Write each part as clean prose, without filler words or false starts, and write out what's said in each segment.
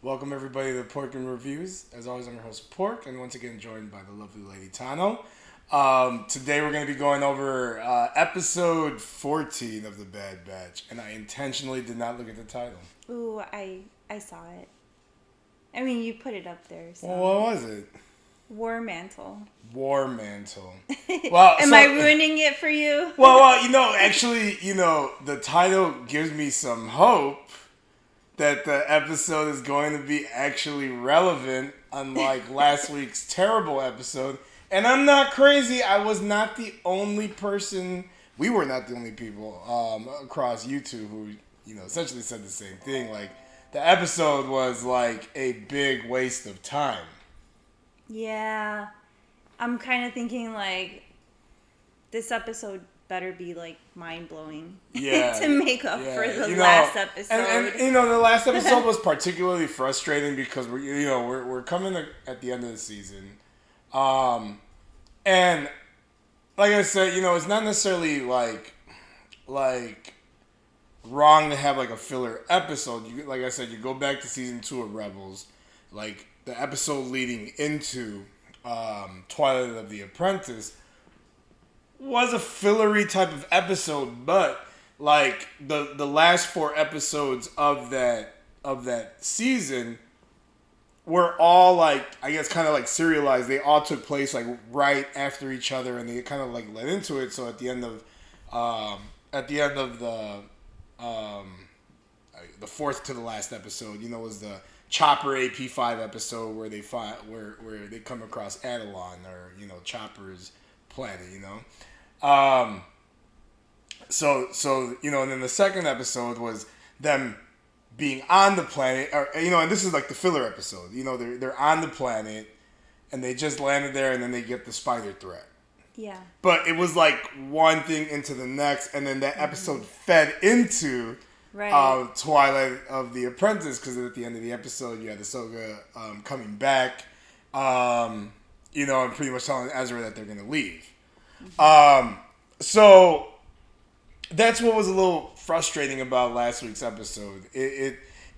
Welcome everybody to Pork and Reviews. As always, I'm your host Pork, and once again joined by the lovely Lady Tano. Today we're going to be going over episode 14 of The Bad Batch, and I intentionally did not look at the title. Ooh, I saw it. I mean, you put it up there. So. Well, what was it? War Mantle. War Mantle. Well, Am I ruining it for you? Well, actually, the title gives me some hope that the episode is going to be actually relevant, unlike last week's terrible episode. And I'm not crazy. I was not the only person. We were not the only people across YouTube who, essentially said the same thing. Like, the episode was like a big waste of time. Yeah. I'm kind of thinking, like, this episode better be, like, mind-blowing to make up for the last episode. And the last episode was particularly frustrating because we're coming at the end of the season. And like I said, it's not necessarily like wrong to have like a filler episode. Like I said, you go back to season 2 of Rebels, like the episode leading into Twilight of the Apprentice was a fillery type of episode, but like the last 4 episodes of that season were all like, I guess, kind of like serialized. They all took place like right after each other, and they kind of like led into it. So at the end of the fourth to the last episode, was the Chopper AP5 episode where they find where they come across Adelon, or Chopper's planet. So and then the second episode was them being on the planet, or and this is like the filler episode. They're on the planet, and they just landed there, and then they get the spider threat. Yeah. But it was like one thing into the next, and then that episode fed into Twilight of the Apprentice, because at the end of the episode, you had Ahsoka coming back, and pretty much telling Ezra that they're going to leave. So that's what was a little frustrating about last week's episode.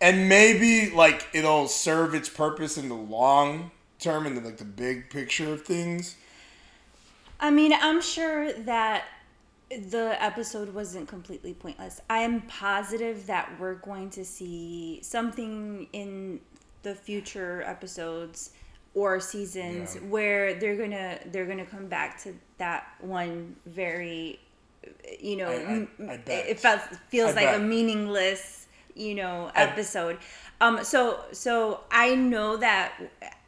And maybe like it'll serve its purpose in the long term, in the big picture of things. I mean, I'm sure that the episode wasn't completely pointless. I am positive that we're going to see something in the future episodes or seasons where they're gonna come back to that one very, I bet. it feels like a meaningless, episode. So I know that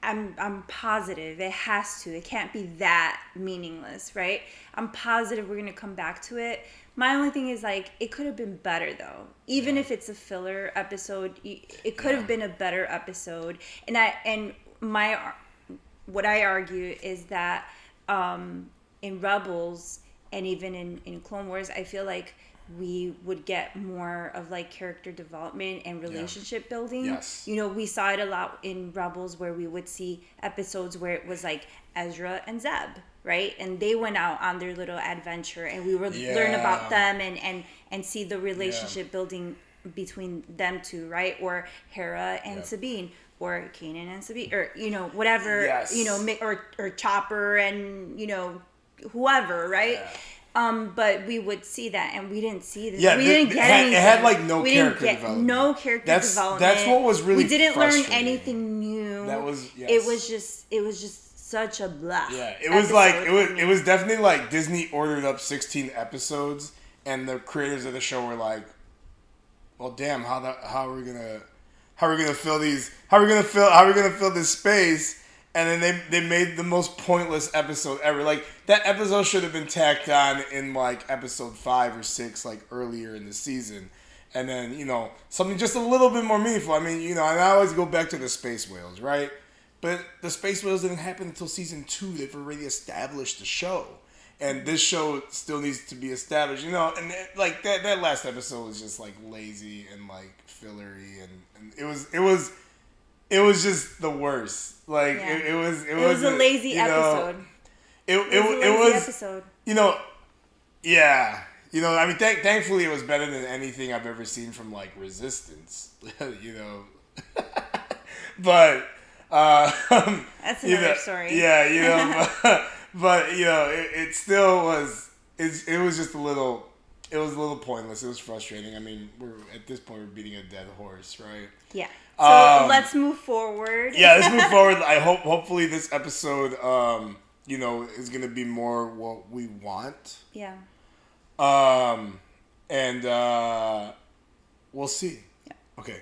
I'm positive it has to. It can't be that meaningless, right? I'm positive we're gonna come back to it. My only thing is, like, it could have been better though. Even if it's a filler episode, it could have been a better episode. What I argue is that in Rebels and even in Clone Wars, I feel like we would get more of like character development and relationship building. Yes. We saw it a lot in Rebels, where we would see episodes where it was like Ezra and Zeb, right? And they went out on their little adventure, and we would learn about them and see the relationship building between them two, right? Or Hera and Sabine, or Kanan and Sabine, or whatever, or Chopper and whoever, right? But we would see that, and we didn't see this. Yeah, we didn't get anything. It had like no character development. No character development. That's what was really. We didn't learn anything new. That was. Yes. It was just such a blah. Yeah, it was like it was definitely like Disney ordered up 16 episodes, and the creators of the show were like, "Well, damn, how are we gonna fill these? How are we gonna fill this space?" And then they made the most pointless episode ever. Like, that episode should have been tacked on in like episode 5 or 6, like earlier in the season. And then, something just a little bit more meaningful. I mean, and I always go back to the space whales, right? But the space whales didn't happen until season 2. They've already established the show. And this show still needs to be established, and like that last episode was just like lazy and like fillery, and it was just the worst. Like it was a lazy episode. It was episode. I mean, thankfully it was better than anything I've ever seen from like Resistance. But That's another story. Yeah, but it still was. It was just a little. It was a little pointless. It was frustrating. I mean, we're at this point we're beating a dead horse, right? Yeah. So let's move forward. Yeah, let's move forward. I hopefully this episode, is gonna be more what we want. Yeah. And we'll see. Yeah. Okay.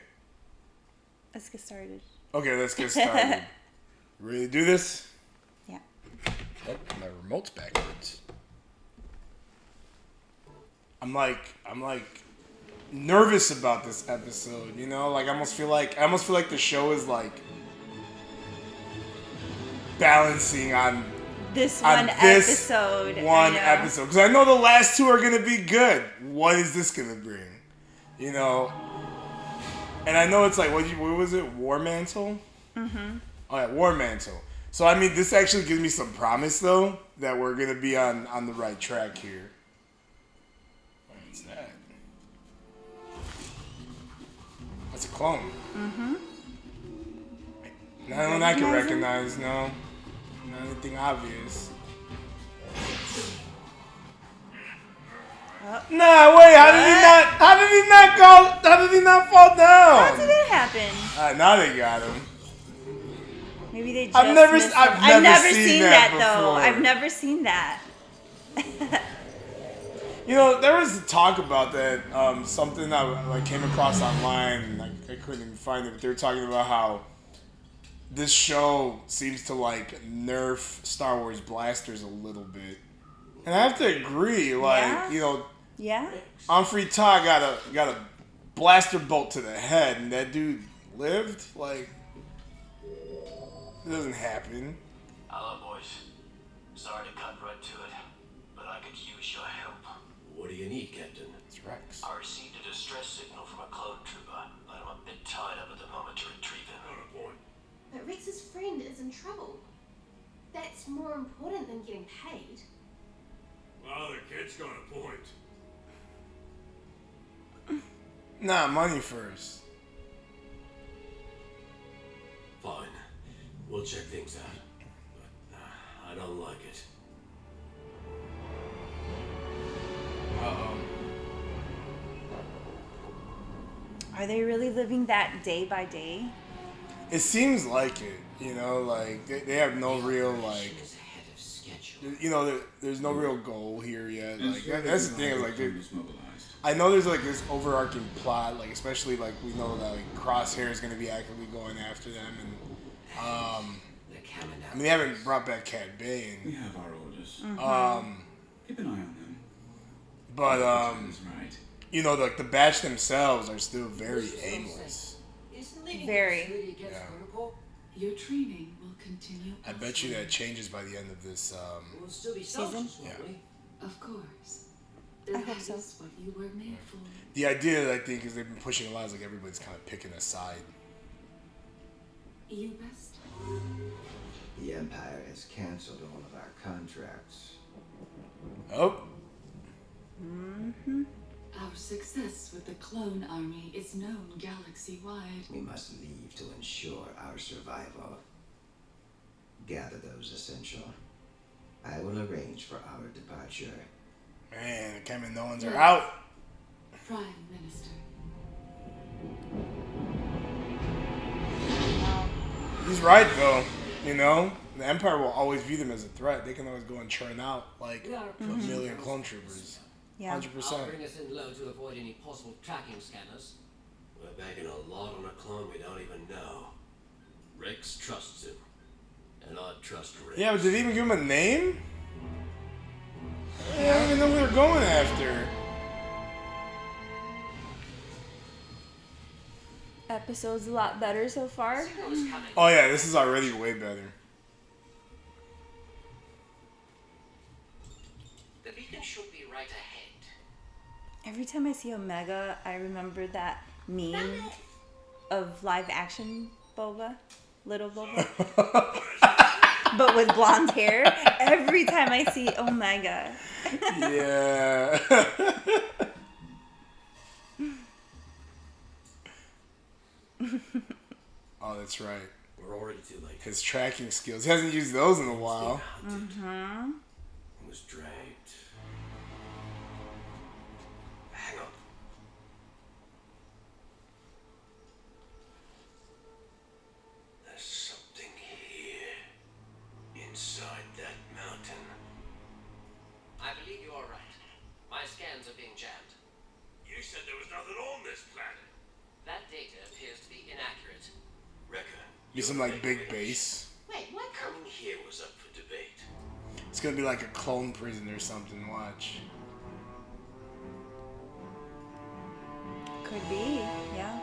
Let's get started. Okay, let's get started. Ready to do this? Yeah. Oh, my remote's backwards. I'm like nervous about this episode, Like I almost feel like the show is like balancing on this episode. One episode. Because I know the last two are gonna be good. What is this gonna bring? And I know it's like what was it? War Mantle? Mm-hmm. Oh yeah, War Mantle. So I mean this actually gives me some promise though that we're gonna be on the right track here. What's that? That's a clone. Mm-hmm. Not one I can recognize, no. Not anything obvious. Nah, wait, how did he not fall down? How did it happen? Now they got him. Maybe they just I've never seen that though. before. I've never seen that. There was talk about that, something that I came across online, and I couldn't even find it, but they were talking about how this show seems to nerf Star Wars blasters a little bit. And I have to agree, Yeah. Humphrey Ta got a blaster bolt to the head, and that dude lived. It doesn't happen. Hello, boys. Sorry to cut right to it, but I could use your help. What do you need, Captain? It's Rex. I received a distress signal from a clone trooper, but I'm a bit tied up at the moment to retrieve him. Oh, boy. But Rex's friend is in trouble. That's more important than getting paid. Well, the kid's got a point. Nah, money first. Fine. We'll check things out. But I don't like it. Uh-oh. Are they really living that day by day? It seems like it, they have no real, there's no real goal here yet. That's the thing, I know there's this overarching plot, especially we know that Crosshair is going to be actively going after them, and they haven't brought back Cat Bane. We have our orders. Mm-hmm. Keep an eye on them. But Right. the batch themselves are still very aimless. Very. Yeah. Your training will continue. I bet you that changes by the end of this Season? Yeah. Of course. I hope so. That's what you were made for. The idea, I think, is they've been pushing a lot is everybody's kind of picking a side. You best. The Empire has canceled all of our contracts. Oh. Mm-hmm. Our success with the clone army is known galaxy-wide. We must leave to ensure our survival. Gather those essential. I will arrange for our departure. Man, the Kaminoans are out. Prime Minister. He's right, though. The Empire will always view them as a threat. They can always go and churn out a million clone troopers. Yeah. 100%. I'll bring us in low to avoid any possible tracking scanners. We're banking a lot on a clone we don't even know. Rex trusts him. And I trust Rex. Yeah, but did they even give him a name? I don't even know who they're going after. Episode's a lot better so far. Oh yeah, this is already way better. The beacon should be right ahead. Every time I see Omega, I remember that meme of live action Boba, little Boba, but with blonde hair. Every time I see Omega. Yeah. Oh, that's right. We're already too late. His tracking skills. He hasn't used those in a while. Mm-hmm. He was dragged. Hang on. There's something here. Inside that mountain. I believe you are right. My scans are being jammed. You said there was nothing on this planet. That data appears to be inaccurate. Wrecker. Be some like big base. Wait, what? Coming here was up for debate. It's gonna be like a clone prison or something. Watch. Could be, yeah.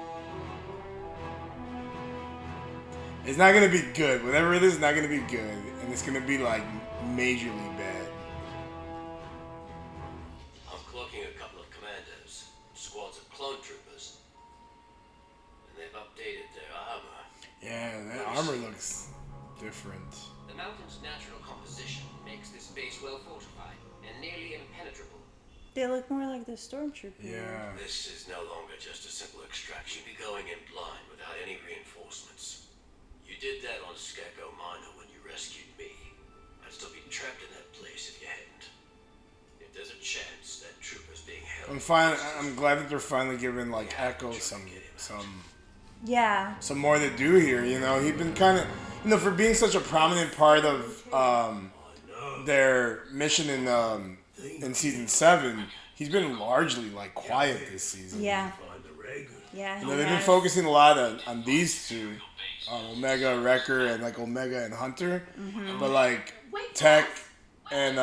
It's not gonna be good. Whatever it is, it's not gonna be good, and it's gonna be like majorly bad. I'm clocking a couple of commandos, squads of clone troopers, and they've updated their armor. Yeah, that armor looks different. The mountain's natural composition makes this base well fortified and nearly impenetrable. They look more like the stormtroopers. Yeah. This is no longer just a simple extraction. You'd be going in blind without any reinforcements. You did that on Skeko Minor when you rescued me. I'd still be trapped in that place if you hadn't. If there's a chance that trooper's being held. I'm glad that they're finally giving like Echo some Yeah. more to do here. You know, he'd been kind of, you know, for being such a prominent part of their mission in season 7, he's been largely like quiet this season. Yeah. Yeah. You know, they've been focusing a lot on these two, Omega, Wrecker, and like Omega and Hunter, but like Tech and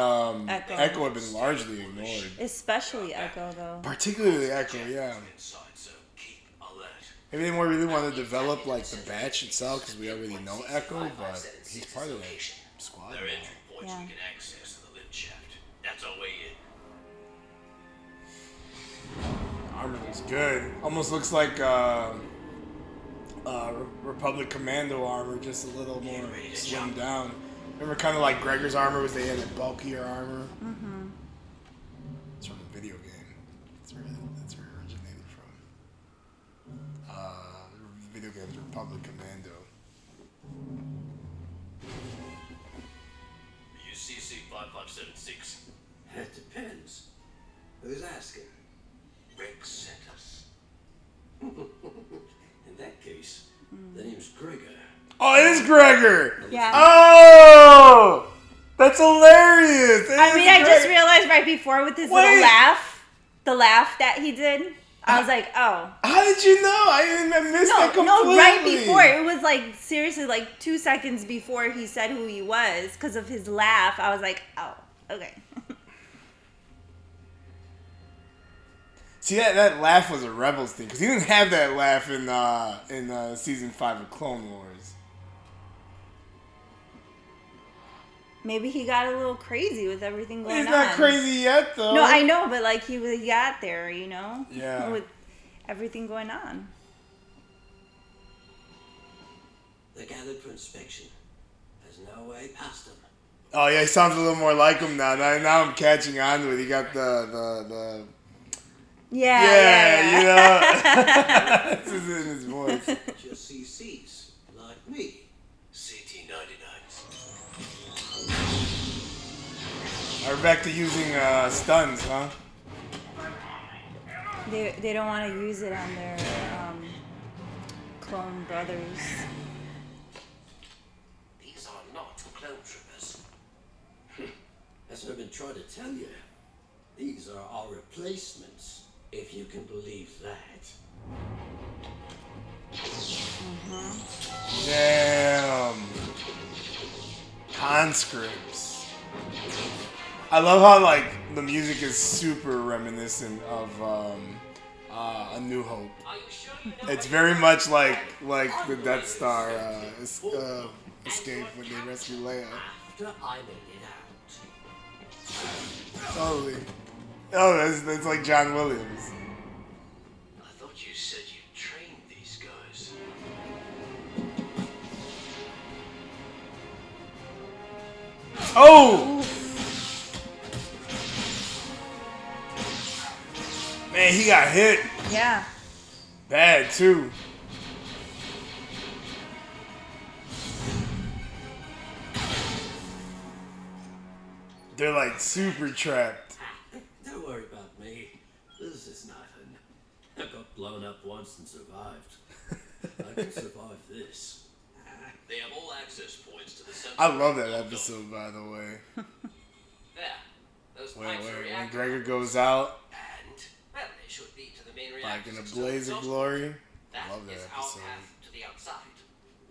Echo have been largely ignored. Especially Echo, though. Particularly Echo, yeah. Maybe they more really want to develop like the batch itself because we already know Echo, but he's part of that squad. There are entry points Yeah. we can access in the lift shaft. That's our way in. Armor looks good. Almost looks like Republic Commando armor, just a little more slimmed down. Remember, kind of like Gregor's armor was they had a bulkier armor. Mm-hmm. It's from the video game. That's where it originated from. The video game's Republic Commando. UCC 5576. That depends. Who's asking? Rick sent us. In that case, the name's Gregor. Oh, it is Gregor! Yeah. Oh! That's hilarious! I mean, I just realized right before with his little laugh, the laugh that he did, I was like, oh. How did you know? I missed that completely. No, right before. It was like, seriously, like 2 seconds before he said who he was, because of his laugh. I was like, oh, okay. See, that laugh was a Rebels thing, because he didn't have that laugh in season 5 of Clone Wars. Maybe he got a little crazy with everything going on. He's not crazy yet, though. No, I know, but like he got there, you know? Yeah. With everything going on. They're gathered for inspection. There's no way past them. Oh, yeah, he sounds a little more like him now. Now I'm catching on to it. He got the Yeah. you know. This is in his voice. Just CCs, like me. CT-99s. We're back to using stuns, huh? They don't want to use it on their clone brothers. These are not clone troopers. That's what I've been trying to tell you. These are our replacements, if you can believe that. Damn. Conscripts. I love how like the music is super reminiscent of A New Hope. Are you sure you know It's very much like the Death Star escape when they rescue Leia. After I made it out. Totally. Oh, that's like John Williams. I thought you said you trained these guys. Oh! Man, he got hit Yeah. bad too. They're like super trapped. Don't worry about me. This is nothing. I got blown up once and survived. I can survive this. They have all access points to the central. I love that episode, by the way. There. Those Wait, pipes are when reacting. Gregor goes out, And, well, they should lead to the main like reactor in a system. blaze of glory. That Love that is our episode. path to the outside.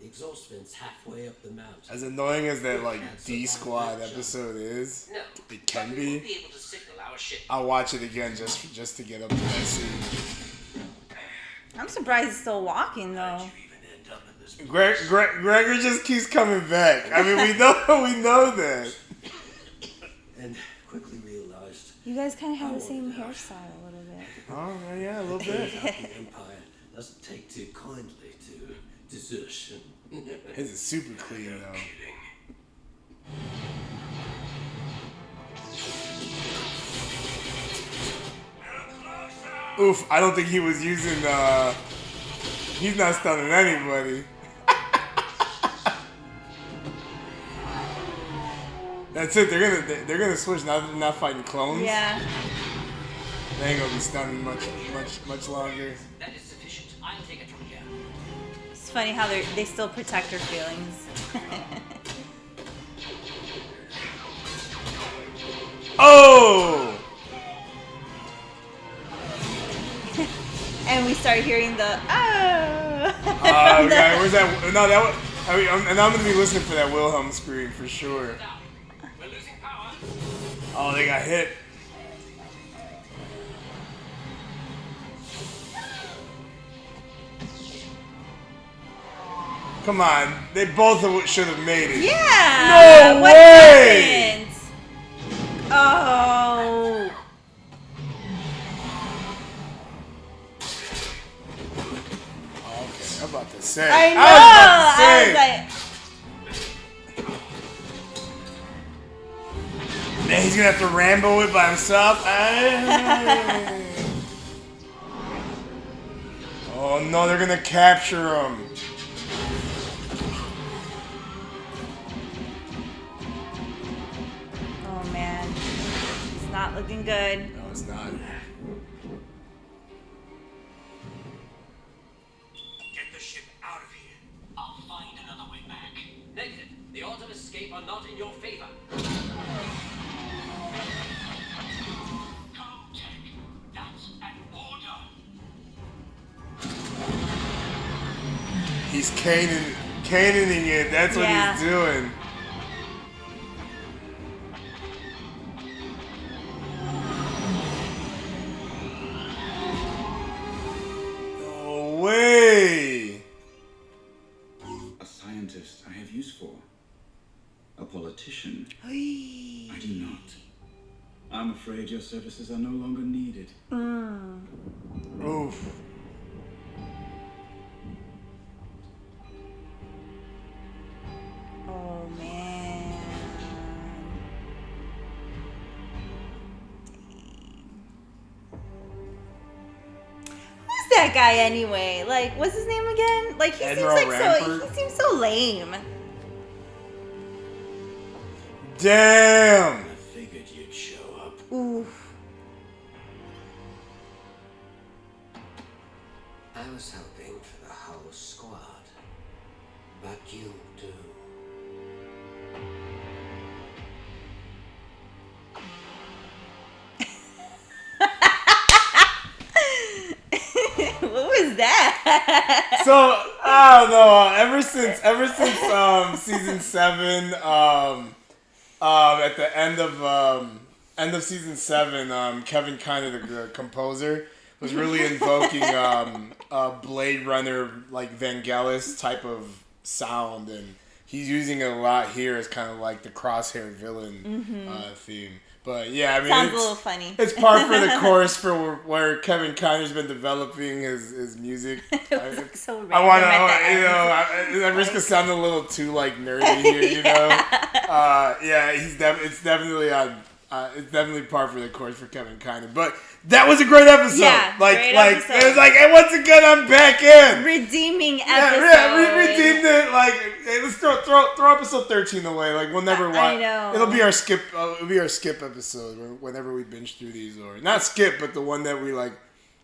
The exhaust vent's halfway up the mountain. As annoying as that like D Squad episode is, No, it can but we won't be. be able to signal our ship. I'll watch it again just to get up to that scene. I'm surprised he's still walking though. You even end up in this Gregor just keeps coming back. I mean, we know that. and quickly realized You guys kind of have the same hairstyle a little bit. Oh yeah, a little bit. the Empire doesn't take too kindly to desertion. His is super clean though. Kidding. Oof, I don't think he was using he's not stunning anybody. That's it, they're gonna switch now that they're not fighting clones. Yeah. They ain't gonna be stunning much longer. That is sufficient. I'll take it from here. It's funny how they still protect her feelings. Oh! And we start hearing the oh. Okay, where's that? No, that was, I mean, and I'm gonna be listening for that Wilhelm scream for sure. Down. We're losing power. Oh, they got hit. Come on, they both should have made it. Yeah. No what way! happened? Oh. Okay, I'm about to say. I know. I was about to say. Man, he's gonna have to rambo it by himself. Oh no, they're gonna capture him. Oh man, it's not looking good. No, it's not. Get the ship out of here. I'll find another way back. Negative. The odds of escape are not in your favor. Go, Tech. That's an order. He's canoning it. That's what Yeah. he's doing. No way. A scientist I have use for. A politician Oy. I do not. I'm afraid your services are no longer needed. Oof. Oh man. Who's that guy anyway? Like, what's his name again? Like, he Admiral seems like Rampart? he seems so lame. Damn. I figured you'd show up. Oof. I was hoping for the whole squad. But you do. What was that? So I don't know. Ever since season 7, at the end of season 7, Kevin Kiner, the composer, was really invoking a Blade Runner like Vangelis type of sound, and he's using it a lot here as kind of like the Crosshair villain theme. But yeah, I mean, Sounds a little funny. It's par for the course for where Kevin Kiner's been developing his music. It was so random I want to, at the you end. know, I risk of sounding a little too like nerdy here, you know. Yeah, it's definitely on It's definitely par for the course for Kevin Kiner. But that was a great episode. Yeah, great episode. It was like, hey, once again, I'm back in. Redeeming episode. Yeah, we redeemed it. Like, hey, let's throw episode 13 away. Like, we'll never watch. I know. It'll be our skip. It'll be our skip episode whenever we binge through these, or not skip, but the one that we like.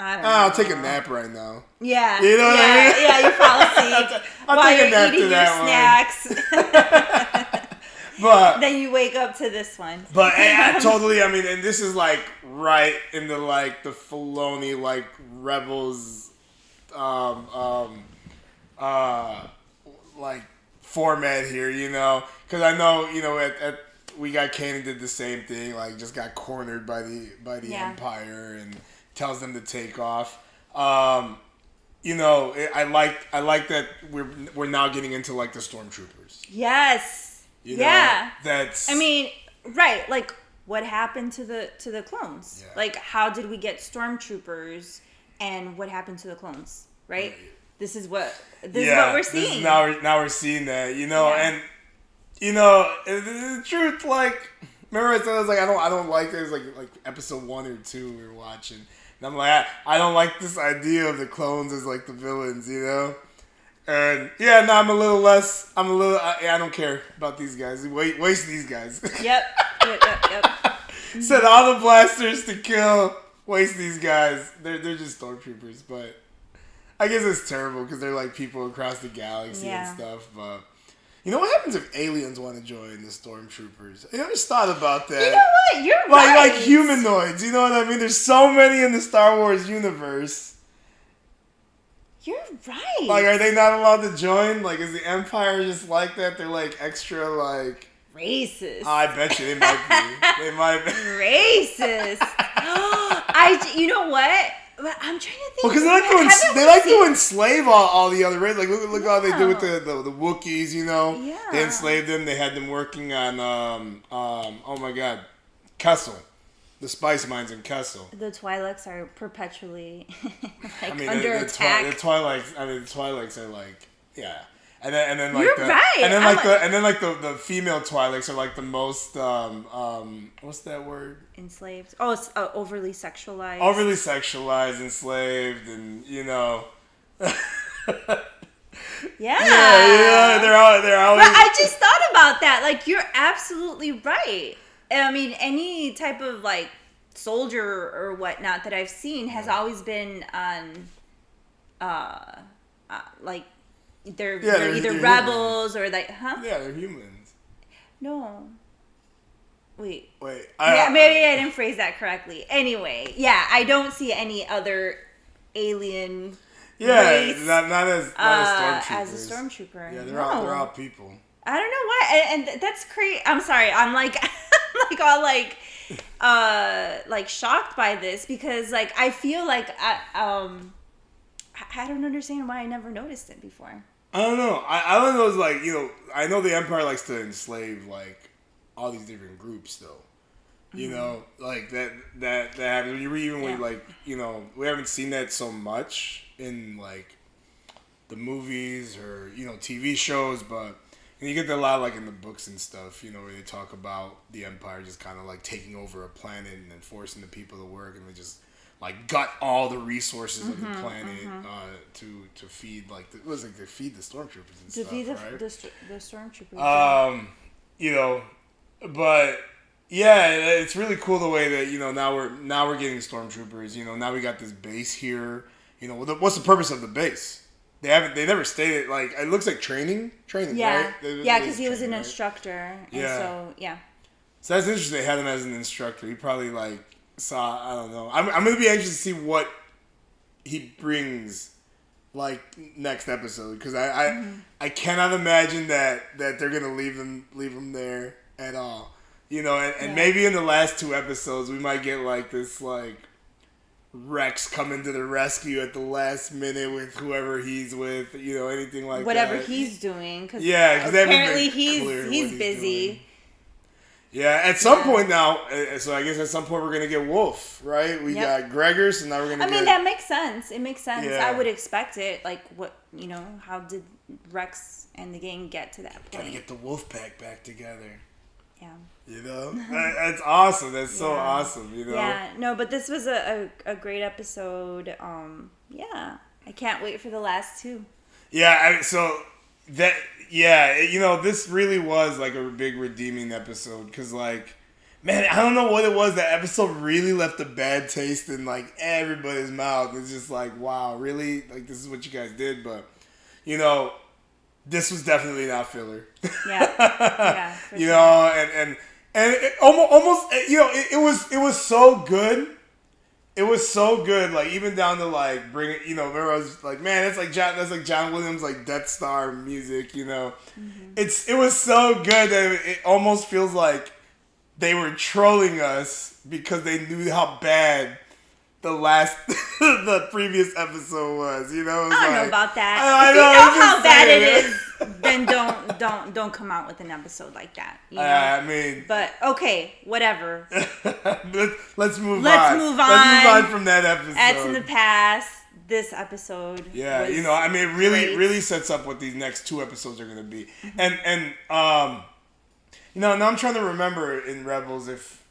I'll take a nap right now. Yeah. You know what I mean? Yeah, you fall asleep I'll while take a you're nap eating to your that snacks. But then you wake up to this one. But I totally, I mean, and this is like right in the like the Filoni like Rebels, like format here, you know, because I know, you know, at we got Kanan did the same thing, like just got cornered by the Empire and tells them to take off. You know, I like that we're now getting into like the stormtroopers. Yes. You know, that's. I mean, right? Like, what happened to the clones? Yeah. Like, how did we get stormtroopers, and what happened to the clones? Right. This is what we're seeing. Now we're seeing that. You know, and you know the truth. Like, remember I said I was like I don't like this. Like episode 1 or 2 we were watching, and I'm like I don't like this idea of the clones as like the villains. You know. And I'm a little. I don't care about these guys. Waste these guys. Yep. Set all the blasters to kill. Waste these guys. They're just stormtroopers, but I guess it's terrible because they're like people across the galaxy and stuff. But you know what happens if aliens want to join the stormtroopers? I just thought about that. You know what? You're right. Like humanoids. You know what I mean? There's so many in the Star Wars universe. You're right. Like, are they not allowed to join? Like, is the Empire just like that? They're like extra, like racist. I bet you they might be. They might be racist. You know what? But I'm trying to think. Well, because they like to enslave all the other races. Like, look how they do with the Wookiees. You know, they enslaved them. They had them working on oh my God, Kessel. The spice mines in Kessel. The Twi'leks are perpetually under attack. The Twi'leks are like and then like You're right. And then the female Twi'leks are like the most what's that word? Enslaved. Oh, it's overly sexualized. Overly sexualized, enslaved, and you know. Yeah, they're always. But I just thought about that. Like, you're absolutely right. I mean, any type of like soldier or whatnot that I've seen has always been on, like they're either rebels or like, Yeah, they're humans. No. Wait. Maybe I didn't phrase that correctly. Anyway, I don't see any other alien. Race, not as stormtroopers. As a stormtrooper. Yeah, they're all people. I don't know why, and that's crazy. I'm sorry. I'm like, all like shocked by this because like I feel like I don't understand why I never noticed it before. I don't know. I don't know. It's like, you know, I know the Empire likes to enslave like all these different groups though. You know, like that happens. When you read, even when like, you know, we haven't seen that so much in like the movies or, you know, TV shows, but you get that a lot like in the books and stuff, you know, where they talk about the Empire just kind of like taking over a planet and then forcing the people to work, and they just like gut all the resources of the planet to feed like it was like to feed the stormtroopers and stuff, right? The stormtroopers. You know, but yeah, it's really cool the way that, you know, now we're getting stormtroopers. You know, now we got this base here. You know, what's the purpose of the base? They never stated, like, it looks like training, yeah, right? Because he was an instructor, and so that's interesting. They had him as an instructor. He probably like saw, I don't know. I'm gonna be anxious to see what he brings like next episode, because I cannot imagine that they're gonna leave him there at all. You know, and maybe in the last 2 episodes we might get like this like Rex coming to the rescue at the last minute with whoever he's with, you know, anything like whatever that. He's doing, because apparently he's busy. Doing. Yeah, at some point now, so I guess at some point we're gonna get Wolf, right? We got Gregor, so now we're gonna. I mean, that makes sense. It makes sense. Yeah. I would expect it. Like, what, you know? How did Rex and the gang get to that point? Gotta get the Wolf Pack back together. Yeah. You know, that's awesome. That's so awesome. You know. Yeah. No, but this was a great episode. Yeah. I can't wait for the last two. Yeah. You know, this really was like a big redeeming episode because, like, man, I don't know what it was. That episode really left a bad taste in like everybody's mouth. It's just like, wow, really? Like, this is what you guys did, but you know, this was definitely not filler. Yeah. Yeah. You know, and it almost, you know, it was so good. It was so good, like even down to like bring it. You know, remember I was like, man, that's like John Williams like Death Star music. You know, it was so good that it almost feels like they were trolling us because they knew how bad the previous episode was. You know, I don't know about that. I if you know how bad saying. it is, then don't come out with an episode like that. You know? I mean, but okay, whatever. let's move on. Let's move on from that episode. That's in the past. This episode. Yeah, was you know, I mean, it really, great. really sets up what these next two episodes are going to be. And you know, now I'm trying to remember in Rebels if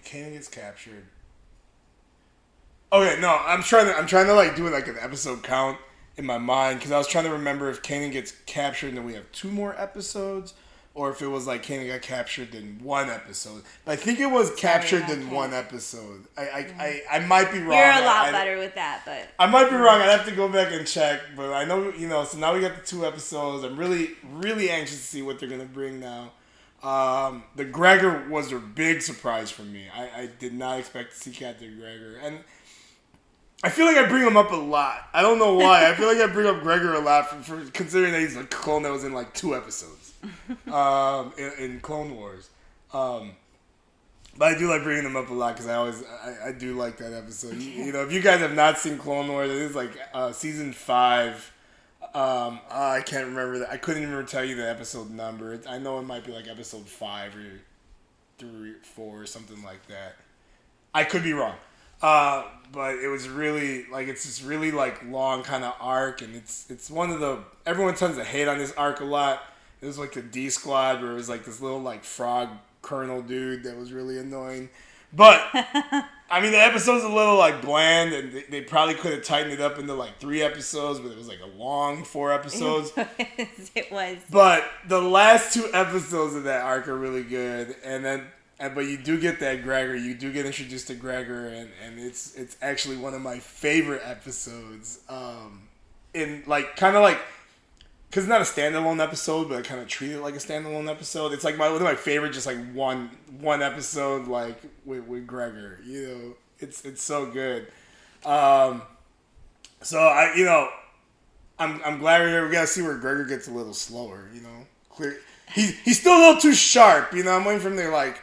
Kanan gets captured. Okay, no, I'm trying to like do like an episode count in my mind because I was trying to remember if Kanan gets captured and then we have 2 more episodes, or if it was like Kanan got captured in 1 episode. But I think it was captured in 1 episode. I might be wrong. You're a lot better with that, but I might be wrong. I'd have to go back and check, but I know, you know. So now we got the 2 episodes. I'm really, really anxious to see what they're gonna bring now. The Gregor was a big surprise for me. I did not expect to see Captain Gregor, and I feel like I bring him up a lot. I don't know why. I feel like I bring up Gregor a lot for considering that he's a clone that was in like 2 episodes in Clone Wars. But I do like bringing him up a lot because I do like that episode. You know, if you guys have not seen Clone Wars, it is like season 5. I can't remember that. I couldn't even tell you the episode number. I know it might be like episode 5 or 3, 4 or something like that. I could be wrong. But it was really like, it's this really like long kind of arc, and it's one of the, everyone tends to hate on this arc a lot. It was like the D Squad where it was like this little like frog colonel dude that was really annoying. But I mean, the episode's a little like bland, and they probably could have tightened it up into like 3 episodes, but it was like a long 4 episodes. It was. But the last 2 episodes of that arc are really good, but you do get that Gregor. You do get introduced to Gregor, and it's actually one of my favorite episodes. In like kind of like, because it's not a standalone episode, but I kind of treat it like a standalone episode. It's like one of my favorite, just like one episode like with Gregor. You know, it's so good. So I'm glad we're here. We gotta see where Gregor gets a little slower. You know, clear. He's still a little too sharp. You know, I'm waiting for him to like.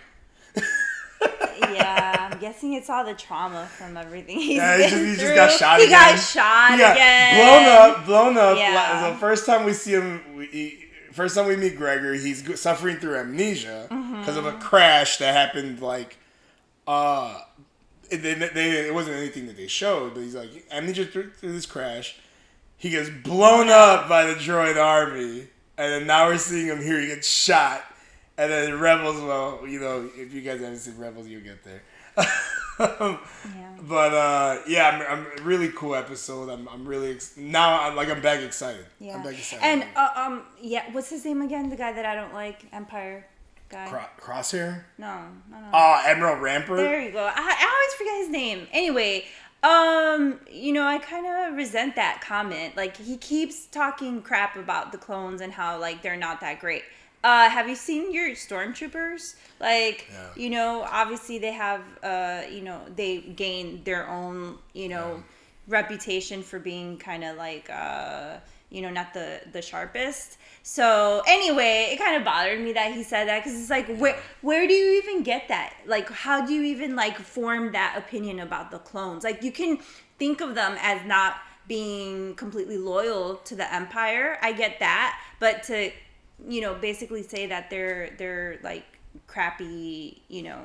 Yeah, I'm guessing it's all the trauma from everything he's Yeah, been he through. just got shot He again. got shot He got again. blown up. Yeah. The first time we see him, first time we meet Gregor, he's suffering through amnesia because of a crash that happened. Like, it wasn't anything that they showed, but he's like amnesia through this crash. He gets blown up by the droid army, and then now we're seeing him here. He gets shot. And then Rebels, well, you know, if you guys haven't seen Rebels, you'll get there. Yeah. But yeah, I'm really cool episode. I'm really I'm back excited. Yeah. I'm back excited. And yeah, what's his name again? The guy that I don't like, Empire guy. Crosshair? No. Admiral Rampart. There you go. I always forget his name. Anyway, you know, I kind of resent that comment. Like, he keeps talking crap about the clones and how like they're not that great. Have you seen your stormtroopers? Like, you know, obviously they have, you know, they gain their own, you know, reputation for being kind of like, you know, not the sharpest. So anyway, it kind of bothered me that he said that, because it's like, where do you even get that? Like, how do you even like form that opinion about the clones? Like, you can think of them as not being completely loyal to the Empire. I get that, but to, you know, basically say that they're like crappy, you know,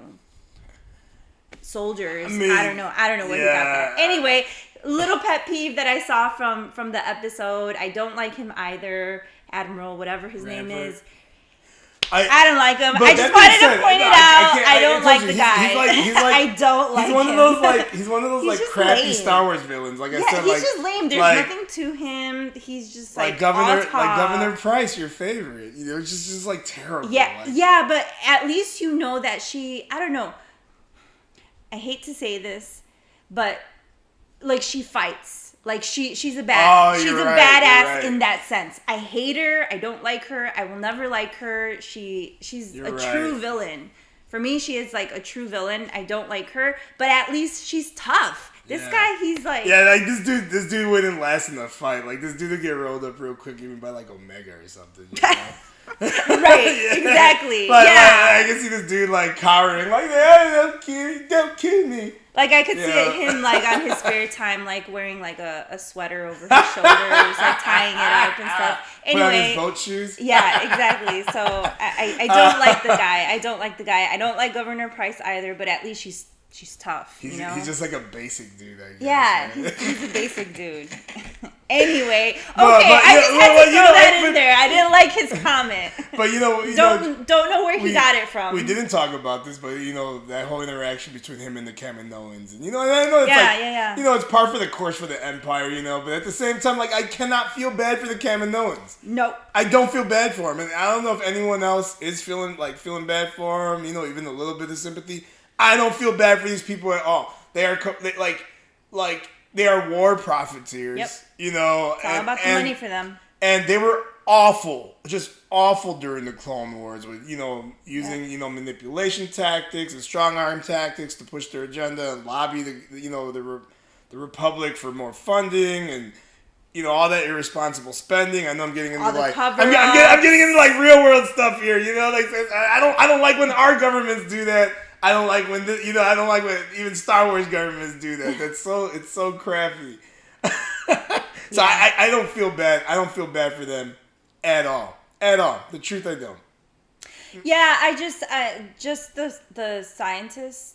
soldiers. I mean, I don't know where he got that. Anyway, little pet peeve that I saw from the episode. I don't like him either. Admiral, whatever his name Ranford. is. I don't like him. I just wanted to point it out. I don't like the guy. I don't like him. He's one of those He's like just crappy lame. Star Wars villains. Like I said, he's like just lame. There's like, nothing to him. He's just like Governor Governor Price, your favorite. You know, it's just like terrible. Yeah, like, yeah, but at least you know that I don't know. I hate to say this, but like she fights. Like she's a badass in that sense. I hate her. I don't like her. I will never like her. She's true villain. For me, she is like a true villain. I don't like her, but at least she's tough. This guy, he's like like this dude wouldn't last in the fight. Like this dude would get rolled up real quick even by like Omega or something. You know? Right, exactly. Like, I can see this dude like cowering, like don't kill me. Like I could see him like on his spare time, like wearing like a sweater over his shoulders, like tying it up and stuff. Anyway, put on his boat shoes. Yeah, exactly. So I don't like the guy. I don't like the guy. I don't like Governor Price either. But at least she's tough. He's just like a basic dude, I guess. Yeah, he's a basic dude. Anyway, okay, I just had to throw that in there. I didn't like his comment. But don't know where he got it from. We didn't talk about this, but that whole interaction between him and the Kaminoans, and I know it's it's par for the course for the Empire, but at the same time, like I cannot feel bad for the Kaminoans. Nope. I don't feel bad for him, and I don't know if anyone else is feeling bad for him. Even a little bit of sympathy. I don't feel bad for these people at all. They are they are war profiteers. Yep. It's all about the money for them. And they were awful, just awful during the Clone Wars with, using, manipulation tactics and strong arm tactics to push their agenda and lobby the Republic for more funding and, all that irresponsible spending. I know I'm getting into I'm getting into real world stuff here, I don't like when our governments do that. I don't like when I don't like when even Star Wars governments do that. It's so crappy. So I don't feel bad. I don't feel bad for them at all. At all. The truth, I don't. Yeah, I just the scientists.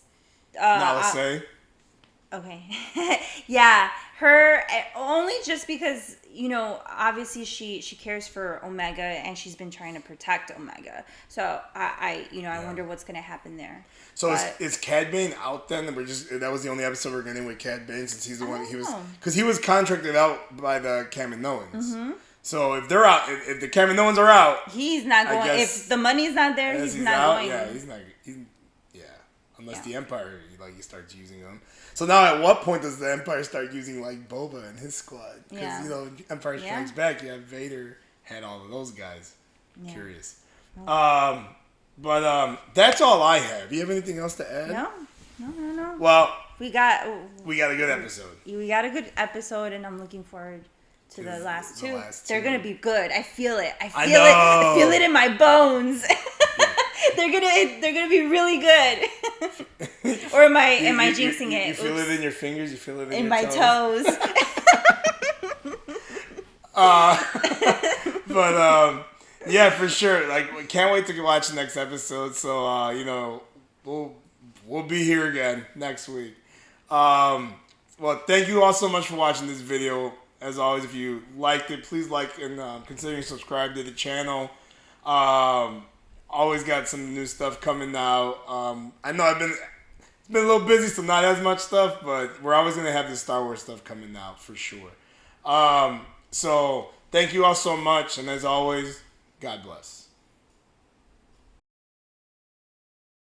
Nalase. Okay. Yeah, her only just because obviously she cares for Omega and she's been trying to protect Omega. So I wonder what's gonna happen there. So is Cad Bane out then? That was the only episode we're getting with Cad Bane since he's the one because he was contracted out by the Kaminoans. Mm-hmm. So if they're out, if the Kaminoans are out, he's not going. If the money's not there, he's not going. Yeah, he's not. Unless the Empire starts using them. So now, at what point does the Empire start using Boba and his squad? Because Empire Strikes Back, you have Vader had all of those guys. Yeah. Curious. But that's all I have. Do you have anything else to add? No. Well, we got a good episode. We got a good episode, and I'm looking forward to the last two. They're gonna be good. I feel it. I feel it in my bones. They're gonna be really good. Or am I jinxing it? You feel it in your fingers. You feel it in your my toes. But yeah, for sure. We can't wait to watch the next episode. So we'll be here again next week. Well, thank you all so much for watching this video. As always, if you liked it, please like and consider subscribe to the channel. Always got some new stuff coming out. I know it's been a little busy, so not as much stuff, but we're always going to have this Star Wars stuff coming out for sure. So thank you all so much, and as always, God bless.